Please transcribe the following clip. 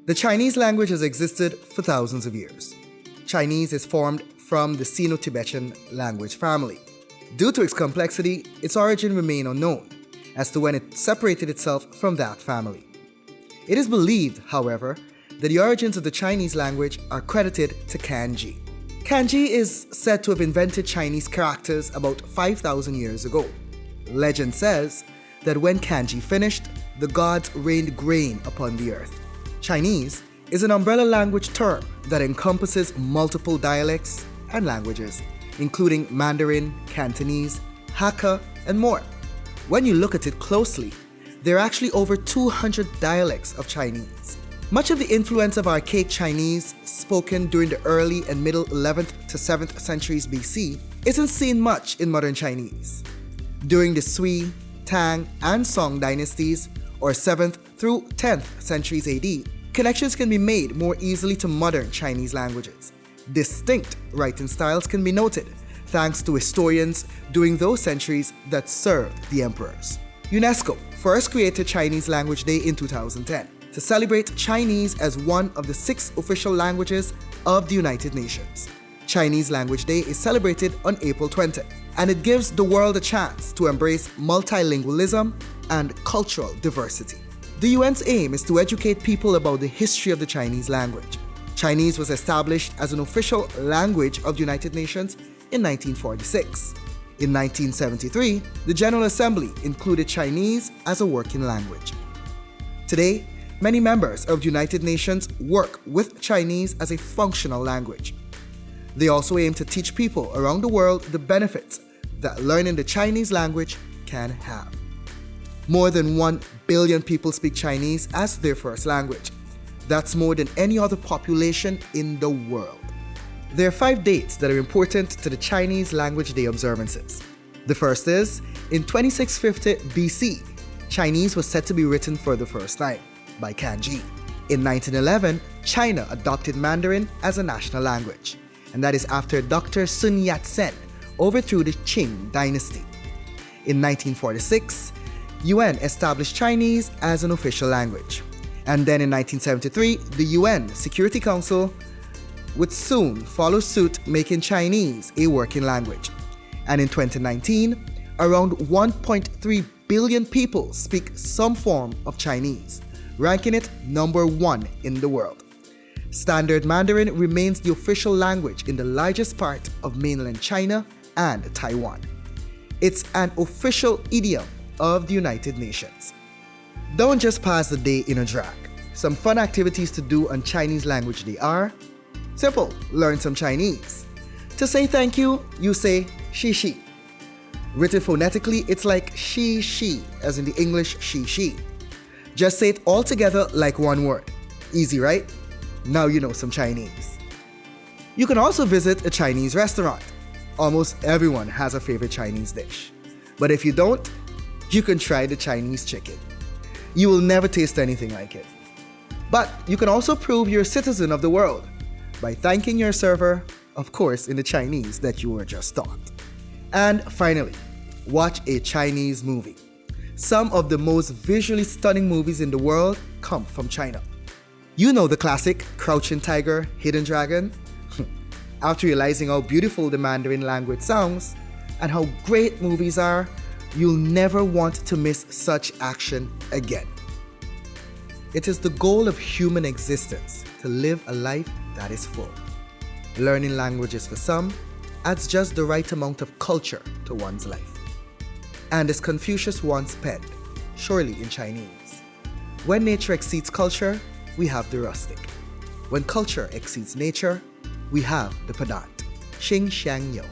The Chinese language has existed for thousands of years. Chinese is formed from the Sino-Tibetan language family. Due to its complexity, its origin remain unknown as to when it separated itself from that family. It is believed, however, that the origins of the Chinese language are credited to Kanji. Kanji is said to have invented Chinese characters about 5,000 years ago. Legend says that when Kanji finished, the gods rained grain upon the earth. Chinese is an umbrella language term that encompasses multiple dialects and languages, including Mandarin, Cantonese, Hakka, and more. When you look at it closely, there are actually over 200 dialects of Chinese. Much of the influence of archaic Chinese spoken during the early and middle 11th to 7th centuries BC isn't seen much in modern Chinese. During the Sui, Tang, and Song dynasties, or 7th through 10th centuries AD, connections can be made more easily to modern Chinese languages. Distinct writing styles can be noted, thanks to historians during those centuries that served the emperors. UNESCO first created Chinese Language Day in 2010 to celebrate Chinese as one of the 6 official languages of the United Nations. Chinese Language Day is celebrated on April 20, and it gives the world a chance to embrace multilingualism and cultural diversity. The UN's aim is to educate people about the history of the Chinese language. Chinese was established as an official language of the United Nations in 1946. In 1973, the General Assembly included Chinese as a working language. Today, many members of the United Nations work with Chinese as a functional language. They also aim to teach people around the world the benefits that learning the Chinese language can have. More than 1 billion people speak Chinese as their first language. That's more than any other population in the world. There are 5 dates that are important to the Chinese Language Day observances. The first is, in 2650 BC, Chinese was said to be written for the first time by Kanji. In 1911, China adopted Mandarin as a national language, and that is after Dr. Sun Yat-sen overthrew the Qing dynasty. In 1946, UN established Chinese as an official language. And then in 1973, the UN Security Council would soon follow suit, making Chinese a working language. And in 2019, around 1.3 billion people speak some form of Chinese, ranking it number 1 in the world. Standard Mandarin remains the official language in the largest part of mainland China and Taiwan. It's an official idiom of the United Nations. Don't just pass the day in a drag. Some fun activities to do on Chinese Language Day are: simple, learn some Chinese. To say thank you, you say shi. Written phonetically, it's like she, as in the English she. Just say it all together like one word. Easy, right? Now you know some Chinese. You can also visit a Chinese restaurant. Almost everyone has a favorite Chinese dish. But if you don't, you can try the Chinese chicken. You will never taste anything like it. But you can also prove you're a citizen of the world by thanking your server, of course in the Chinese that you were just taught. And finally, watch a Chinese movie. Some of the most visually stunning movies in the world come from China. You know the classic Crouching Tiger, Hidden Dragon? After realizing how beautiful the Mandarin language sounds and how great movies are, you'll never want to miss such action again. It is the goal of human existence to live a life that is full. Learning languages for some adds just the right amount of culture to one's life. And as Confucius once penned, surely in Chinese, when nature exceeds culture, we have the rustic. When culture exceeds nature, we have the pedant. Xing Xiang You.